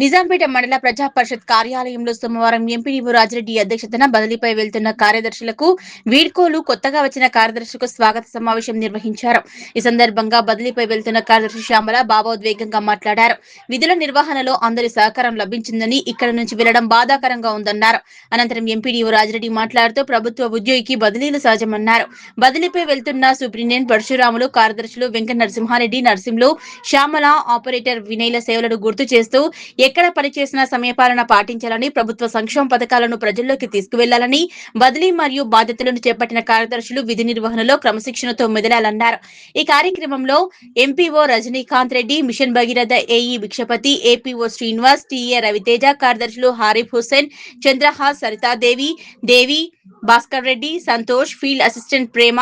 నిజాంపేట మండల ప్రజా పరిషత్ కార్యాలయంలో సోమవారం ఎంపీడీఓ రాజిరెడ్డి అధ్యక్షతన బదిలీపై వెళ్తున్న కార్యదర్శులకు వీడ్కోలు, కొత్తగా వచ్చిన కార్యదర్శులకు స్వాగత సమావేశం నిర్వహించారు. ఈ సందర్భంగా బదిలీపై వెళ్తున్న కార్యదర్శి శ్యామల భావోద్వేగంగా మాట్లాడారు. విధుల నిర్వహణలో అందరి సహకారం లభించిందని, ఇక్కడ నుంచి వెళ్లడం బాధాకరంగా ఉందన్నారు. అనంతరం ఎంపీడీఓ రాజిరెడ్డి మాట్లాడుతూ ప్రభుత్వ ఉద్యోగికి బదిలీలు సహజమన్నారు. బదిలీపై వెళ్తున్న సూపరింటెండెంట్ పరశురాములు, కార్యదర్శులు వెంకట నరసింహారెడ్డి, నర్సింలు, శ్యామల, ఆపరేటర్ వినయ్ల సేవలను గుర్తు చేస్తూ ఎక్కడ పనిచేసినా సమయపాలన పాటించాలని, ప్రభుత్వ సంక్షేమ పథకాలను ప్రజల్లోకి తీసుకువెళ్లాలని, బదిలీ మరియు బాధ్యతలను చేపట్టిన కార్యదర్శులు విధి నిర్వహణలో క్రమశిక్షణతో మెదలాలన్నారు. ఈ కార్యక్రమంలో MPO Rajinikanth Reddy, mission Bhagiratha AE Bhikshapathi, APO Srinivas, TA Raviteja, కార్యదర్శులు హారిఫ్ హుస్సేన్, చంద్రహాస్, సరితాదేవి, దేవి, భాస్కర్ రెడ్డి, సంతోష్, ఫీల్డ్ అసిస్టెంట్ ప్రేమ,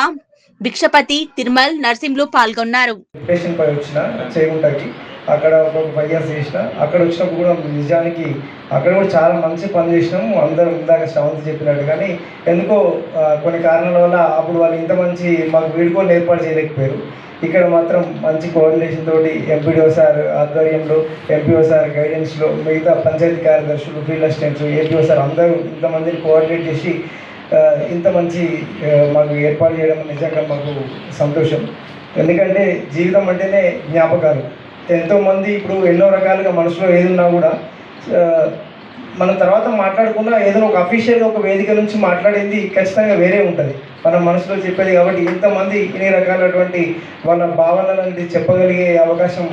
భిక్షపతి, తిరుమల్, నర్సింలు పాల్గొన్నారు. అక్కడ ఒక 5 years చేసిన, అక్కడ వచ్చినప్పుడు కూడా నిజానికి అక్కడ కూడా చాలా మంచి పని చేసినాము. అందరూ ఇందాక శ్రవంతి చెప్పినట్టు, కానీ ఎందుకో కొన్ని కారణాల వల్ల అప్పుడు వాళ్ళు ఇంత మంచి మాకు వీడుకోలు ఏర్పాటు చేయలేకపోయారు. ఇక్కడ మాత్రం మంచి కోఆర్డినేషన్ తోటి ఎంపీడీఓ సార్ ఆధ్వర్యంలో, ఎంపీఓ సార్ గైడెన్స్లో మిగతా పంచాయతీ కార్యదర్శులు, ఫీల్డ్ అసిస్టెంట్స్, ఏపీఓ సార్ అందరూ ఇంతమందిని కోఆర్డినేట్ చేసి ఇంత మంచి మాకు ఏర్పాటు చేయడం నిజంగా మాకు సంతోషం. ఎందుకంటే జీవితం అంటేనే జ్ఞాపకాలు. ఎంతోమంది ఇప్పుడు ఎన్నో రకాలుగా మనసులో ఏది ఉన్నా కూడా మనం తర్వాత మాట్లాడుకున్నా ఏదైనా ఒక అఫీషియల్గా ఒక వేదిక నుంచి మాట్లాడేది ఖచ్చితంగా వేరే ఉంటుంది, మన మనసులో చెప్పేది. కాబట్టి ఇంతమంది ఇన్ని రకాలటువంటి వాళ్ళ భావనలని చెప్పగలిగే అవకాశం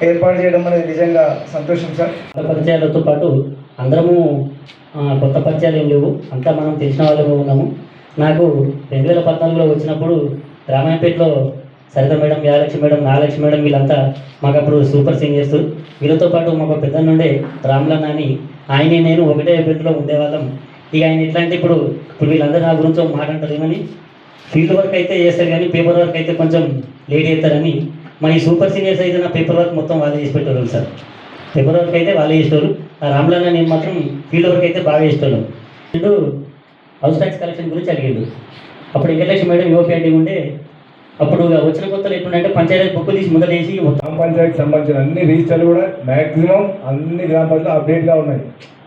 ఏర్పాటు చేయడం అనేది నిజంగా సంతోషం సార్. పరిచయాలతో పాటు అందరము కొత్త పరిచయాలు ఏం లేవు, అంతా మనం తెలిసిన వాళ్ళమే ఉన్నాము. నాకు 2014లో వచ్చినప్పుడు రామాయణపేటలో సరిత మేడం, యాలక్ష్మి మేడం, నాగలక్ష్మి మేడం వీళ్ళంతా మాకు అప్పుడు సూపర్ సీనియర్స్. వీళ్ళతో పాటు మాకు పెద్ద నుండే రామ్లన్న అని ఆయనే నేను ఒకటే బెడ్లో ఉండేవాళ్ళం. ఇక ఆయన ఎట్లా అంటే ఇప్పుడు వీళ్ళందరూ నా గురించి ఒక మాట అంటారు, ఏమని ఫీల్డ్ వర్క్ అయితే చేస్తారు కానీ పేపర్ వర్క్ అయితే కొంచెం లేట్ చేస్తారని. మన ఈ సూపర్ సీనియర్స్ అయితే నా పేపర్ వర్క్ మొత్తం వాళ్ళే చేసి పెట్టేవాళ్ళు సార్. పేపర్ వర్క్ అయితే వాళ్ళే చేసేవారు. ఆ రామ్లన్న నేను మాత్రం ఫీల్డ్ వర్క్ అయితే బాగా చేసేవాళ్ళం. అంటూ హౌస్ ట్యాక్స్ కలెక్షన్ గురించి అడిగాడు. అప్పుడు వెంకటలక్ష్మి మేడం యువపీఐడి ఉండే. అప్పుడు వచ్చిన కొత్తలు ఎట్లుంటే పంచాయతీ బుక్ తీసి ముందలేసి గ్రామ పంచాయతీకి సంబంధించిన అన్ని రిజిస్టర్లు కూడా మ్యాక్సిమం అన్ని గ్రామ పంచాయతీలు అప్డేట్గా ఉన్నాయి.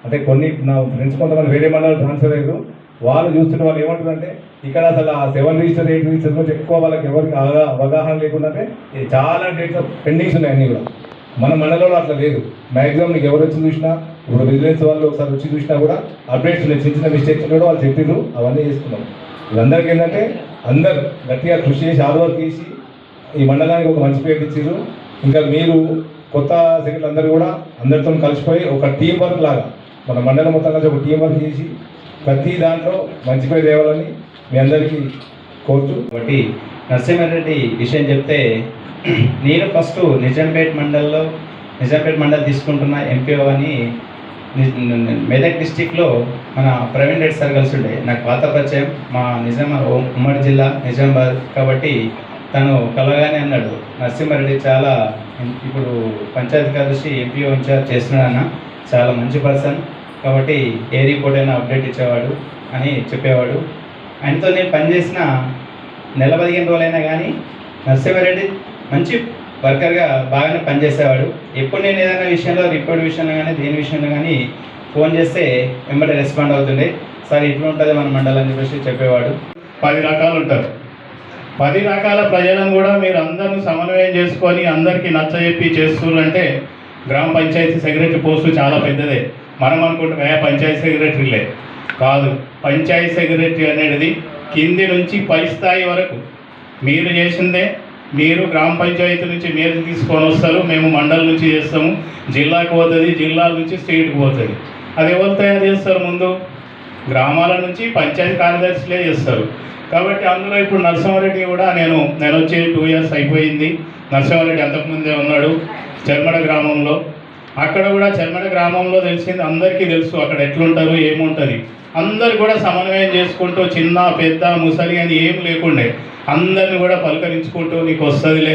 అంటే కొన్ని నా ఫ్రెండ్స్ కొంతమంది వేరే మండలాలు ట్రాన్స్ఫర్ అయ్యారు. వాళ్ళు చూస్తుంటే వాళ్ళు ఏమంటారంటే ఇక్కడ అసలు ఆ 7 రిజిస్టర్ 8 రిజిస్టర్ గురించి ఎక్కువ వాళ్ళకి ఎవరికి అవగాహన లేకుండా చాలా డేట్స్ పెండింగ్స్ ఉన్నాయి. అన్నీ కూడా మన మండలంలో అట్లా లేదు. మ్యాక్సిమం నీకు ఎవరు వచ్చి చూసినా, ఇప్పుడు విజిలెన్స్ వాళ్ళు ఒకసారి వచ్చి చూసినా కూడా అప్డేట్స్ ఉన్నాయి. చిన్న చిన్న మిస్టేక్స్ కూడా వాళ్ళు చెప్పిర్రు, అవన్నీ చేసుకున్నాం. వీళ్ళందరికీ ఏంటంటే అందరు గట్టిగా కృషి చేసి హార్డ్ వర్క్ చేసి ఈ మండలానికి ఒక మంచి పేరు ఇచ్చారు. ఇంకా మీరు కొత్త సెక్రటరీ అందరూ కూడా అందరితో కలిసిపోయి ఒక టీం వర్క్ లాగా మన మండలం మొత్తం కలిసి ఒక టీం వర్క్ చేసి ప్రతి దాంట్లో మంచి పేరు తేవాలని మీ అందరికీ కోరుతూ. కాబట్టి నరసింహారెడ్డి విషయం చెప్తే, నేను ఫస్ట్ నిజాంపేట మండల్ తీసుకుంటున్న ఎంపీఓ అని మెదక్ డిస్టిక్లో మన ప్రవీణ్ రెడ్డి సార్ కలిసి ఉండే. నాకు పాత పరిచయం, మా ఉమ్మడి జిల్లా నిజామాబాద్. కాబట్టి తను కలగానే అన్నాడు, నరసింహారెడ్డి చాలా ఇప్పుడు పంచాయతీ కార్యదర్శి ఎంపీఓ ఇన్ఛార్జ్ చేస్తున్నాడన్న, చాలా మంచి పర్సన్, కాబట్టి ఏ రిపోర్ట్ అయినా అప్డేట్ ఇచ్చేవాడు అని చెప్పేవాడు. ఆయనతో నేను పనిచేసిన 15 రోజులైనా కానీ నరసింహారెడ్డి మంచి వర్కర్గా బాగానే పనిచేసేవాడు. ఎప్పుడు నేను ఏదైనా విషయంలో రిపోర్ట్ విషయంలో కానీ దేని విషయంలో కానీ ఫోన్ చేస్తే వెంబడి రెస్పాండ్ అవుతుండే. సార్ ఇట్లా ఉంటుంది మన మండలం అని చెప్పేసి చెప్పేవాడు. 10 రకాలు ఉంటారు. 10 రకాల ప్రజలను కూడా మీరు అందరిని సమన్వయం చేసుకొని అందరికీ నచ్చజెప్పి చేస్తున్నారంటే గ్రామ పంచాయతీ సెక్రటరీ పోస్టు చాలా పెద్దదే. మనం అనుకుంటే పంచాయతీ సెక్రటరీలే కాదు. పంచాయతీ సెక్రటరీ అనేది కింది నుంచి పై స్థాయి వరకు మీరు చేసిందే. మీరు గ్రామ పంచాయతీ నుంచి మీరు తీసుకొని వస్తారు, మేము మండలం నుంచి చేస్తాము, జిల్లాకు పోతుంది, జిల్లాల నుంచి స్టేట్కి పోతుంది. అది ఎవరు తయారు చేస్తారు? ముందు గ్రామాల నుంచి పంచాయతీ కార్యదర్శులే చేస్తారు. కాబట్టి అందులో ఇప్పుడు నరసింహారెడ్డి కూడా నేను వచ్చి 2 years అయిపోయింది. నరసింహారెడ్డి అంతకుముందే ఉన్నాడు చెర్మడ గ్రామంలో. అక్కడ కూడా చెర్మడ గ్రామంలో తెలిసింది, అందరికీ తెలుసు అక్కడ ఎట్లుంటారు ఏముంటుంది. అందరు కూడా సమన్వయం చేసుకుంటూ చిన్న పెద్ద ముసలి అని ఏం లేకుండే అందరిని కూడా పలకరించుకుంటూ నీకు వస్తుందిలే